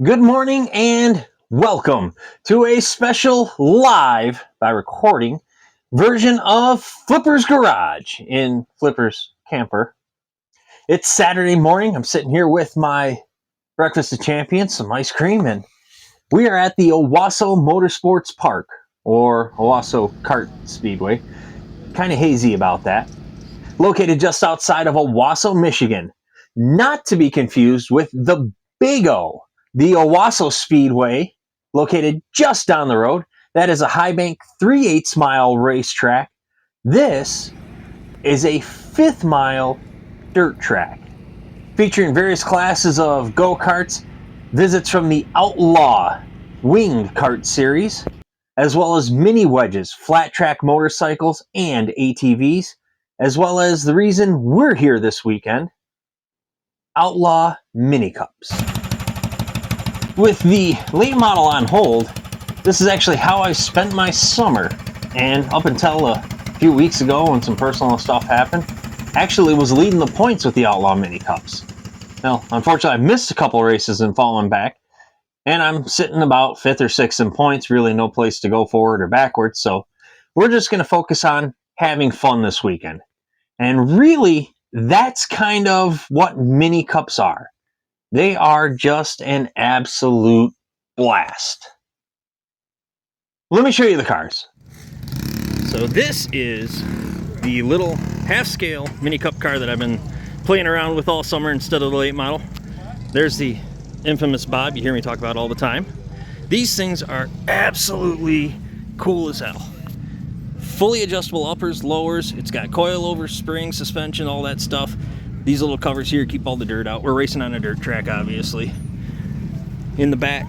Good morning and welcome to a special live by recording version of Flipper's Garage in Flipper's camper. It's Saturday morning. I'm sitting here with my breakfast of champions, some ice cream, and we are at the Owosso Motorsports Park, or Owosso Kart Speedway. Kind of hazy about that. Located just outside of Owosso, Michigan. Not to be confused with the Big O, the Owosso Speedway, located just down the road. That is a high bank 3/8 mile racetrack. This is a 5th mile dirt track, featuring various classes of go-karts, visits from the Outlaw winged kart series, as well as mini wedges, flat track motorcycles, and ATVs, as well as the reason we're here this weekend, Outlaw Mini Cups. With the late model on hold, this is actually how I spent my summer, and up until a few weeks ago when some personal stuff happened, actually was leading the points with the Outlaw Mini Cups. Now, unfortunately, I missed a couple races and fallen back, and I'm sitting about 5th or 6th in points, really no place to go forward or backwards, so we're just going to focus on having fun this weekend. And really, that's kind of what mini cups are. They are just an absolute blast. Let me show you the cars. So this is the little half-scale mini cup car that I've been playing around with all summer instead of the late model. There's the infamous Bob you hear me talk about all the time. These things are absolutely cool as hell. Fully adjustable uppers, lowers. It's got coilover, spring, suspension, all that stuff. These little covers here keep all the dirt out. We're racing on a dirt track, obviously. In the back,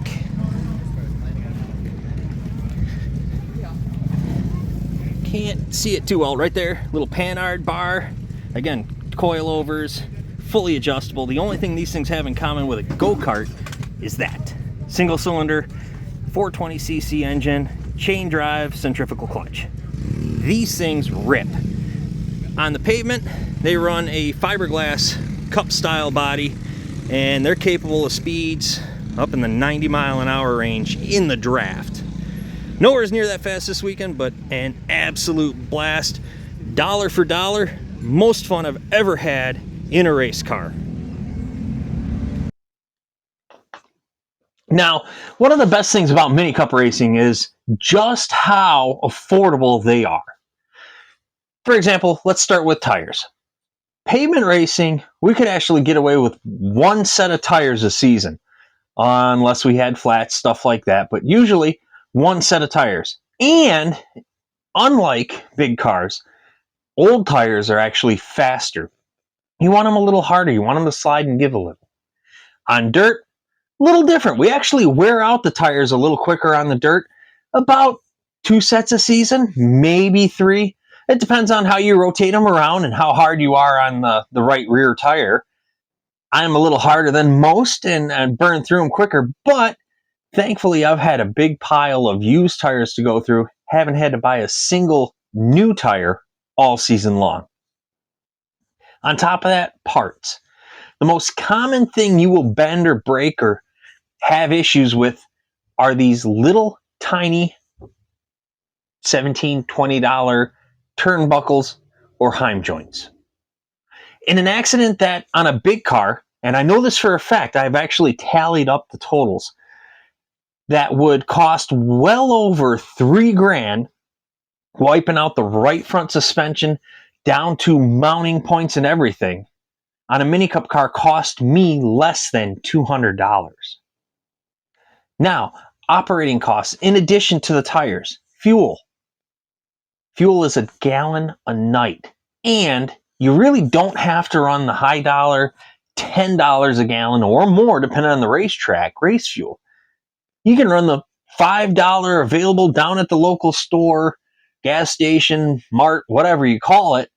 can't see it too well. Right there, little panhard bar. Again, coilovers, fully adjustable. The only thing these things have in common with a go-kart is that. Single cylinder, 420cc engine, chain drive, centrifugal clutch. These things rip. On the pavement, they run a fiberglass cup style body, and they're capable of speeds up in the 90-mile-an-hour range in the draft. Nowhere near that fast this weekend, but an absolute blast. Dollar for dollar, most fun I've ever had in a race car. Now, one of the best things about mini cup racing is just how affordable they are. For example, let's start with tires. Pavement racing, we could actually get away with one set of tires a season, unless we had flats, stuff like that, but usually one set of tires. And unlike big cars, old tires are actually faster. You want them a little harder, you want them to slide and give a little. On dirt, a little different. We actually wear out the tires a little quicker on the dirt, about 2 sets a season, maybe 3. It depends on how you rotate them around and how hard you are on the right rear tire. I'm a little harder than most and burn through them quicker, but thankfully I've had a big pile of used tires to go through, haven't had to buy a single new tire all season long. On top of that, parts. The most common thing you will bend or break or have issues with are these little tiny $17, $20 turnbuckles or Heim joints. In an accident that on a big car, and I know this for a fact, I've actually tallied up the totals, that would cost well over $3,000, wiping out the right front suspension down to mounting points and everything, on a mini cup car cost me less than $200. Now, operating costs, in addition to the tires, fuel. Fuel is a gallon a night, and you really don't have to run the high dollar $10 a gallon or more, depending on the racetrack, race fuel. You can run the $5 available down at the local store, gas station, mart, whatever you call it,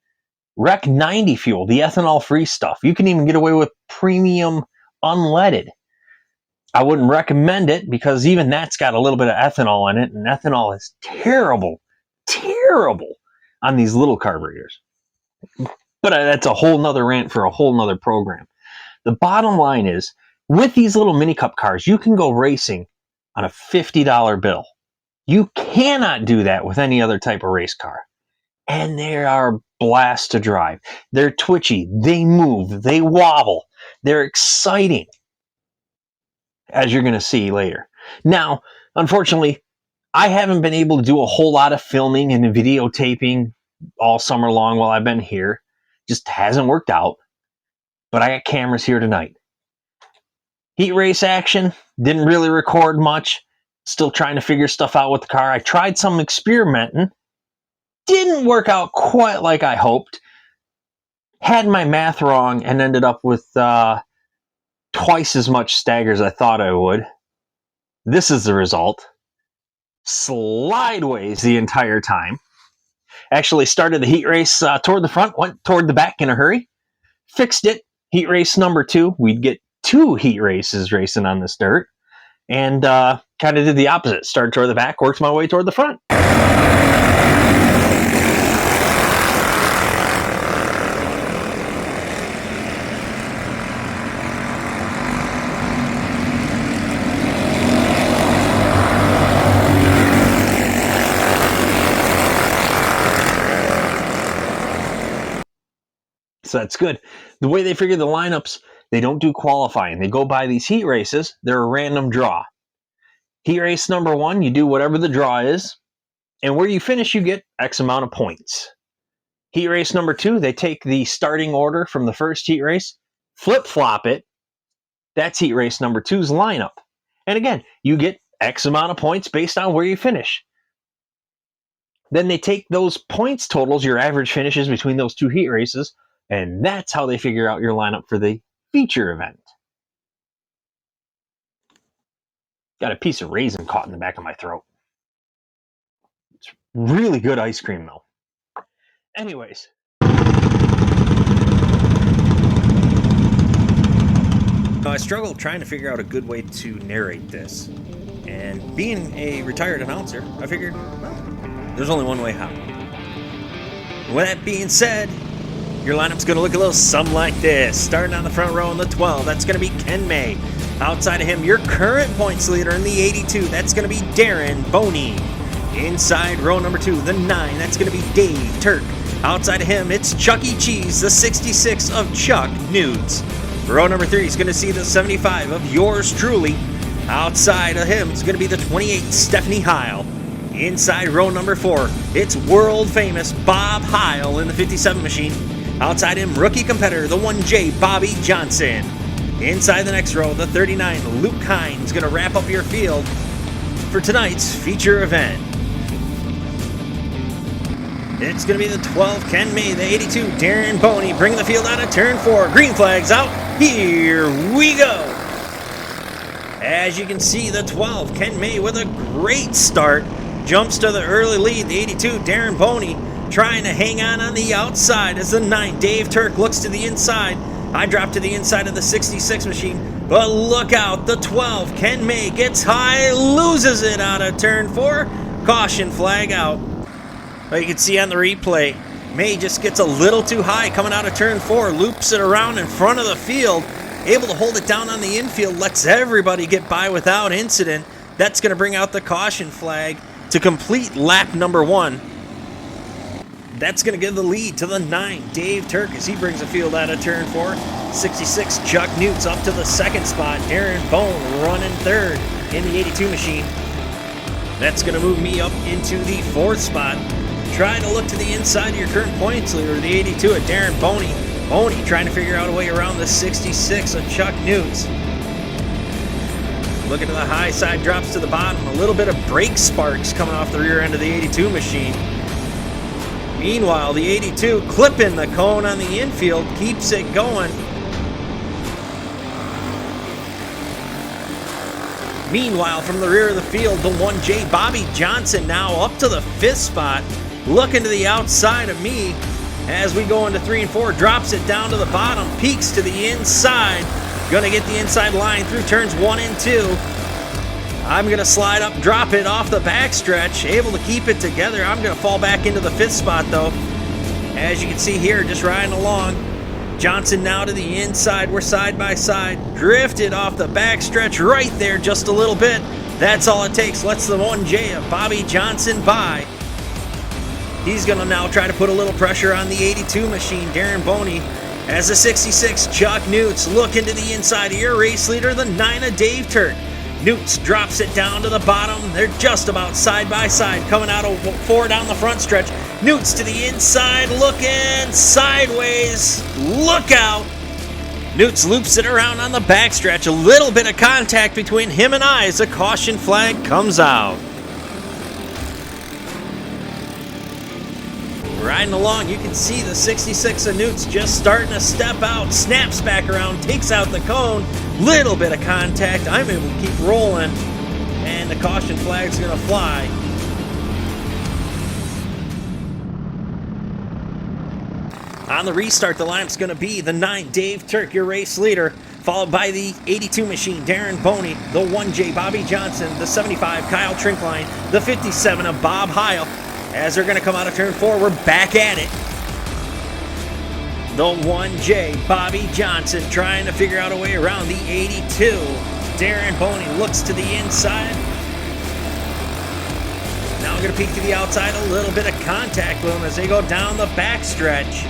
Rec 90 fuel, the ethanol-free stuff. You can even get away with premium unleaded. I wouldn't recommend it because even that's got a little bit of ethanol in it, and ethanol is terrible on these little carburetors. But that's a whole nother rant for a whole nother program. The bottom line is With these little mini cup cars, you can go racing on a $50 bill. You cannot do that with any other type of race car. And they are a blast to drive. They're twitchy, they move, they wobble, they're exciting, as you're going to see later. Now, unfortunately, I haven't been able to do a whole lot of filming and videotaping all summer long while I've been here. Just hasn't worked out. But I got cameras here tonight. Heat race action, didn't really record much. Still trying to figure stuff out with the car. I tried some experimenting. Didn't work out quite like I hoped. Had my math wrong and ended up with twice as much stagger as I thought I would. This is the result. Slideways the entire time. Actually started the heat race toward the front, went toward the back in a hurry. Fixed it. Heat race number 2. We'd get 2 heat races racing on this dirt. And kind of did the opposite. Started toward the back, worked my way toward the front. So that's good. The way they figure the lineups, they don't do qualifying. They go by these heat races. They're a random draw. Heat race number 1, you do whatever the draw is. And where you finish, you get X amount of points. Heat race number 2, they take the starting order from the first heat race, flip-flop it. That's heat race number 2's lineup. And again, you get X amount of points based on where you finish. Then they take those points totals, your average finishes between those 2 heat races, and that's how they figure out your lineup for the feature event. Got a piece of raisin caught in the back of my throat. It's really good ice cream, though. Anyways. I struggled trying to figure out a good way to narrate this. And being a retired announcer, I figured, well, there's only one way how. With that being said, your lineup's going to look a little something like this. Starting on the front row in the 12, that's going to be Ken May. Outside of him, your current points leader in the 82, that's going to be Darren Boney. Inside row number 2, the 9, that's going to be Dave Turk. Outside of him, it's Chuck E. Cheese, the 66 of Chuck Nudes. Row number 3 is going to see the 75 of yours truly. Outside of him, it's going to be the 28, Stephanie Heil. Inside row number 4, it's world famous Bob Heil in the 57 machine. Outside him, rookie competitor, the 1J, Bobby Johnson. Inside the next row, the 39, Luke Hines, going to wrap up your field for tonight's feature event. It's going to be the 12, Ken May, the 82, Darren Boney, bringing the field out of turn 4. Green flags out. Here we go. As you can see, the 12, Ken May, with a great start, jumps to the early lead. The 82, Darren Boney, trying to hang on the outside as the 9, Dave Turk, looks to the inside. I drop to the inside of the 66 machine, but look out, the 12, Ken May, gets high, loses it out of turn 4. Caution flag out. But you can see on the replay, May just gets a little too high coming out of turn 4, loops it around in front of the field, able to hold it down on the infield, lets everybody get by without incident. That's going to bring out the caution flag to complete lap number 1. That's going to give the lead to the 9, Dave Turk, as he brings the field out of turn 4. 66, Chuck Newts up to the 2nd spot. Darren Bone running 3rd in the 82 machine. That's going to move me up into the 4th spot. Try to look to the inside of your current points leader, the 82 at Darren Boney. Boney trying to figure out a way around the 66 of Chuck Newts. Looking to the high side, drops to the bottom. A little bit of brake sparks coming off the rear end of the 82 machine. Meanwhile, the 82 clipping the cone on the infield, keeps it going. Meanwhile, from the rear of the field, the 1J, Bobby Johnson, now up to the 5th spot, looking to the outside of me as we go into 3 and 4, drops it down to the bottom, peaks to the inside, gonna get the inside line through turns 1 and 2. I'm gonna slide up, drop it off the backstretch, able to keep it together. I'm gonna fall back into the 5th spot though. As you can see here, just riding along. Johnson now to the inside. We're side by side. Drifted off the backstretch right there just a little bit. That's all it takes. Lets the 1J of Bobby Johnson by. He's going to now try to put a little pressure on the 82 machine, Darren Boney. As the 66, Chuck Newts looking to the inside of your race leader, the 9 of Dave Turk. Newts drops it down to the bottom. They're just about side by side, coming out of 4 down the front stretch. Newts to the inside, looking sideways. Look out! Newts loops it around on the backstretch. A little bit of contact between him and I as a caution flag comes out. Riding along, you can see the 66 of Newts just starting to step out, snaps back around, takes out the cone. Little bit of contact. I'm able to keep rolling, and the caution flag's going to fly. On the restart, the lineup's going to be the 9, Dave Turk, your race leader, followed by the 82 machine, Darren Boney, the 1J, Bobby Johnson, the 75, Kyle Trinkline, the 57 of Bob Heil. As they're going to come out of turn 4, we're back at it. The 1J, Bobby Johnson, trying to figure out a way around the 82. Darren Boney looks to the inside. Now we're going to peek to the outside, a little bit of contact with them as they go down the backstretch.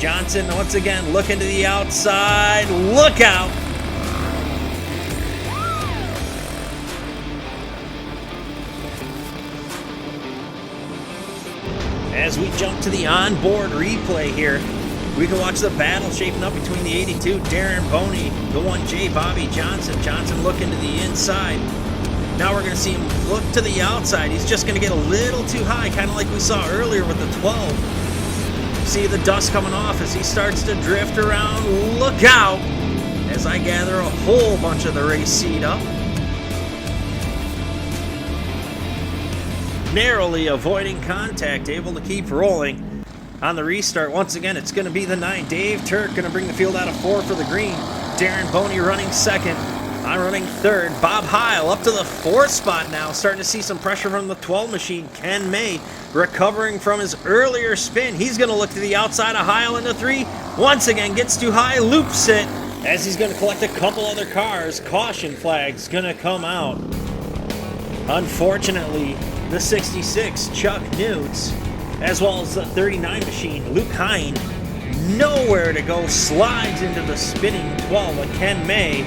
Johnson once again looking to the outside. Look out! As we jump to the onboard replay here, we can watch the battle shaping up between the 82, Darren Boney, the 1J, Bobby Johnson. Johnson looking to the inside. Now we're going to see him look to the outside. He's just going to get a little too high, kind of like we saw earlier with the 12. See the dust coming off as he starts to drift around. Look out! As I gather a whole bunch of the race seat up. Narrowly avoiding contact, able to keep rolling. On the restart, once again, it's going to be the 9, Dave Turk, going to bring the field out of 4 for the green. Darren Boney running second. I'm running third. Bob Heil up to the 4th spot now, starting to see some pressure from the 12 machine. Ken May recovering from his earlier spin. He's going to look to the outside of Heil into 3. Once again, gets too high, loops it. As he's going to collect a couple other cars, caution flag's going to come out. Unfortunately, the 66, Chuck Newts, as well as the 39 machine, Luke Hine, nowhere to go, slides into the spinning 12 of Ken May.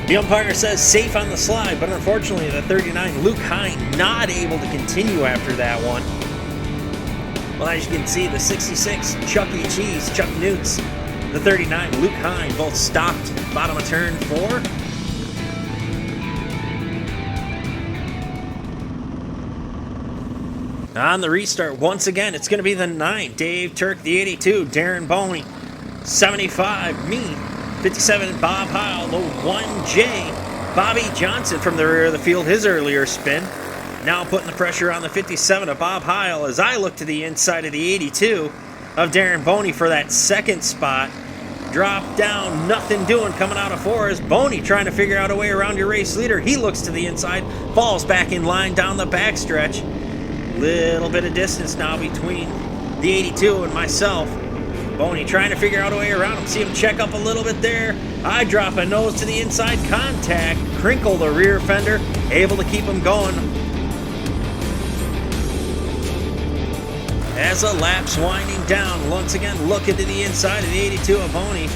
The umpire says safe on the slide, but unfortunately the 39, Luke Hine, not able to continue after that one. Well, as you can see, the 66, Chuck E. Cheese, Chuck Newts, the 39, Luke Hine, both stopped bottom of turn 4. On the restart, once again, it's going to be the 9, Dave Turk, the 82, Darren Boney, 75, me, 57, Bob Heil, the 1J, Bobby Johnson from the rear of the field, his earlier spin. Now putting the pressure on the 57 of Bob Heil as I look to the inside of the 82 of Darren Boney for that second spot. Drop down, nothing doing, coming out of 4 is Boney trying to figure out a way around your race leader. He looks to the inside, falls back in line down the backstretch. Little bit of distance now between the 82 and myself. Boney trying to figure out a way around him. See him check up a little bit there. I drop a nose to the inside, contact, crinkle the rear fender, able to keep him going. As the lap's winding down, once again looking to the inside of the 82 of Boney.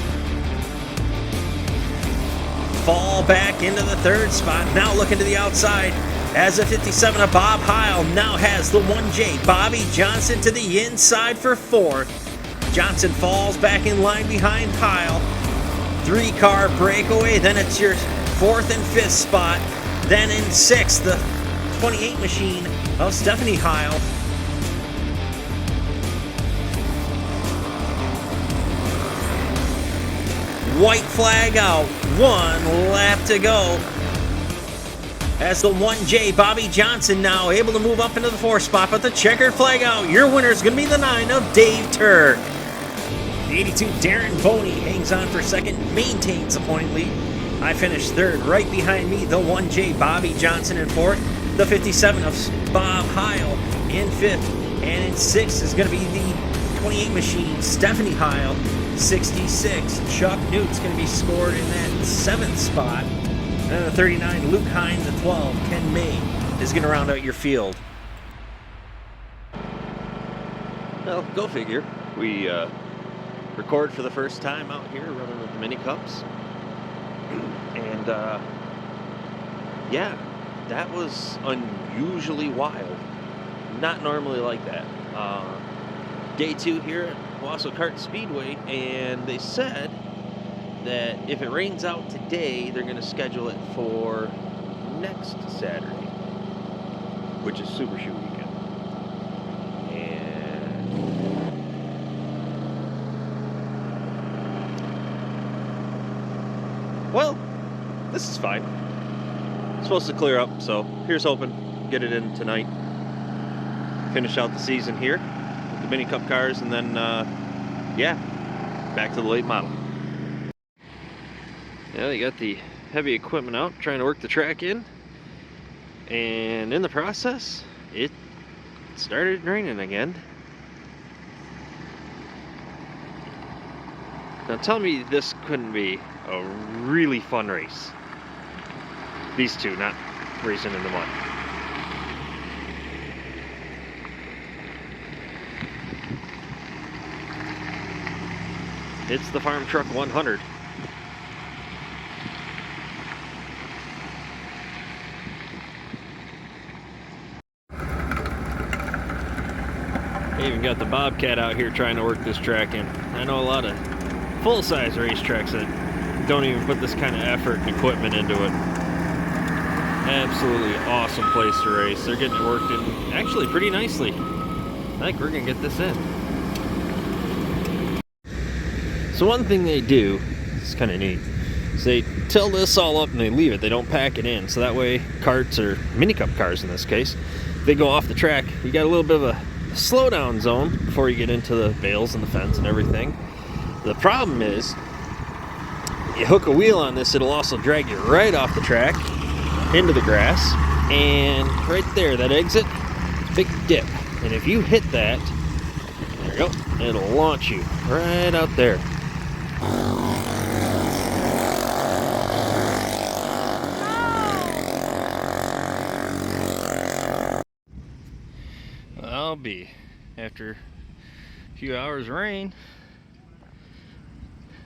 Fall back into the 3rd spot, now looking to the outside. As the 57 of Bob Heil now has the 1J, Bobby Johnson to the inside for 4th. Johnson falls back in line behind Heil. 3-car breakaway, then it's your 4th and 5th spot. Then in 6th, the 28 machine of Stephanie Heil. White flag out, 1 lap to go. As the 1J, Bobby Johnson now able to move up into the 4th spot, but the checkered flag out. Your winner is going to be the 9 of Dave Turk. The 82, Darren Boney, hangs on for 2nd, maintains the point lead. I finished 3rd. Right behind me, the 1J, Bobby Johnson in 4th. The 57 of Bob Heil in 5th. And in 6th is going to be the 28 machine, Stephanie Heil, 66. Chuck Newt's going to be scored in that 7th spot. And then the 39, Luke Hine, the 12, Ken May is going to round out your field. Well, go figure. We record for the first time out here running with the mini cups. And yeah, that was unusually wild. Not normally like that. Day 2 here at Owosso Kart Speedway, and they said that if it rains out today, they're going to schedule it for next Saturday, which is Super Shoe weekend. And well, this is fine. It's supposed to clear up, so here's hoping get it in tonight. Finish out the season here with the mini cup cars, and then yeah, back to the late model. Yeah, they got the heavy equipment out, trying to work the track in, and in the process, it started raining again. Now tell me this couldn't be a really fun race. These two not racing in the mud. It's the Farm Truck 100. They even got the Bobcat out here trying to work this track in. I know a lot of full-size racetracks that don't even put this kind of effort and equipment into it. Absolutely awesome place to race. They're getting it worked in actually pretty nicely. I think we're gonna get this in. So one thing they do, it's kind of neat, is they till this all up and they leave it. They don't pack it in, so that way carts, or mini cup cars in this case, they go off the track. You got a little bit of a slowdown zone before you get into the bales and the fence and everything. The problem is, you hook a wheel on this, it'll also drag you right off the track into the grass, and right there, that exit, big dip, and if you hit that, there you go, it'll launch you right out there. I'll be after a few hours of rain.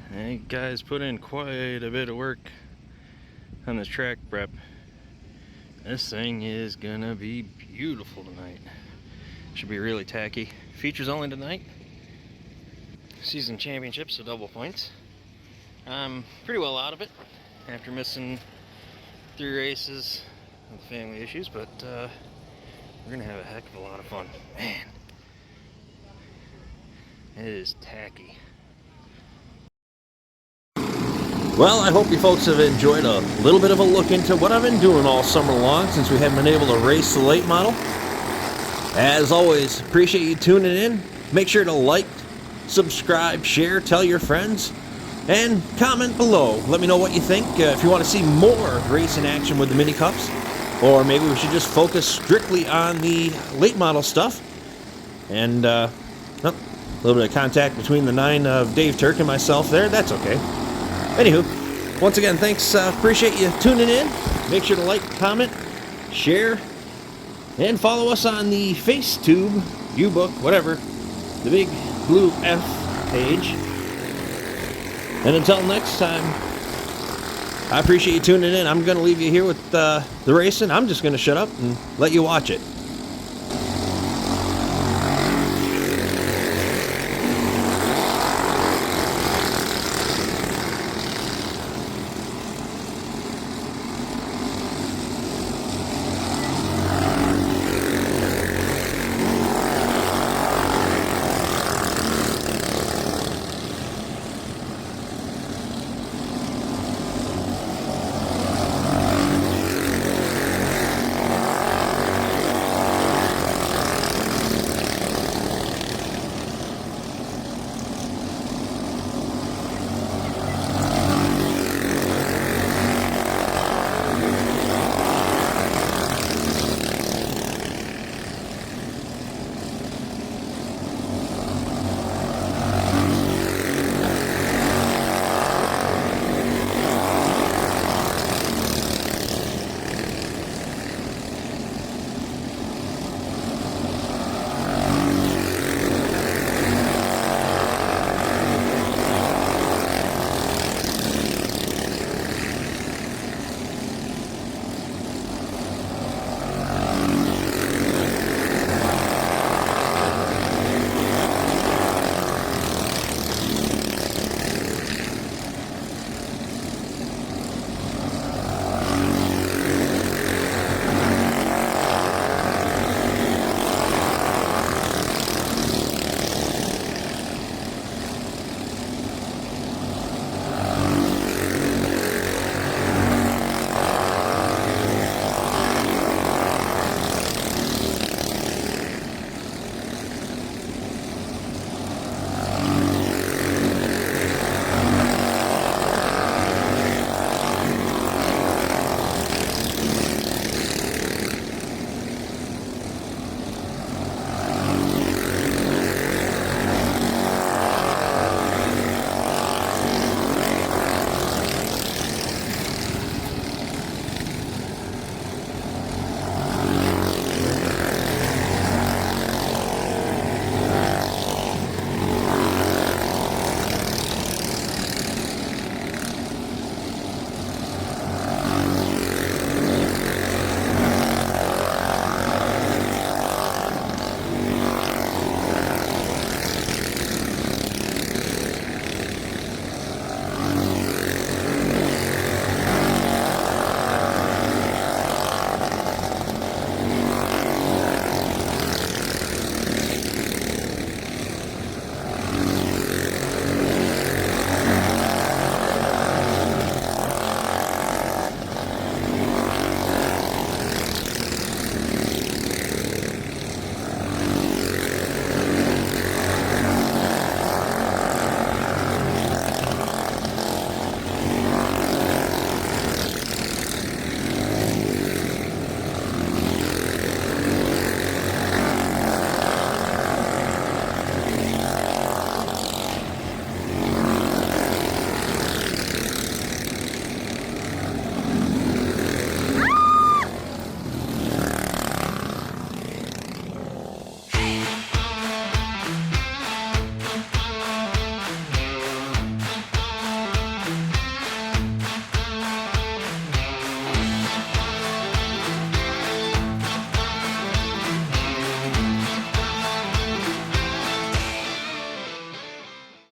I think guys put in quite a bit of work on this track prep. This thing is gonna be beautiful tonight. Should be really tacky. Features only tonight. Season championships, so double points. I'm pretty well out of it after missing 3 races with family issues, but we're gonna have a heck of a lot of fun. Man, it is tacky. Well, I hope you folks have enjoyed a little bit of a look into what I've been doing all summer long since we haven't been able to race the late model. As always, appreciate you tuning in. Make sure to like, subscribe, share, tell your friends, and comment below. Let me know what you think. If you want to see more racing action with the mini cups, or maybe we should just focus strictly on the late model stuff. And a little bit of contact between the 9 of Dave Turk and myself there. That's okay. Anywho, once again, thanks. Appreciate you tuning in. Make sure to like, comment, share, and follow us on the FaceTube, U-Book, whatever, the big blue F page. And until next time, I appreciate you tuning in. I'm going to leave you here with the racing. I'm just going to shut up and let you watch it.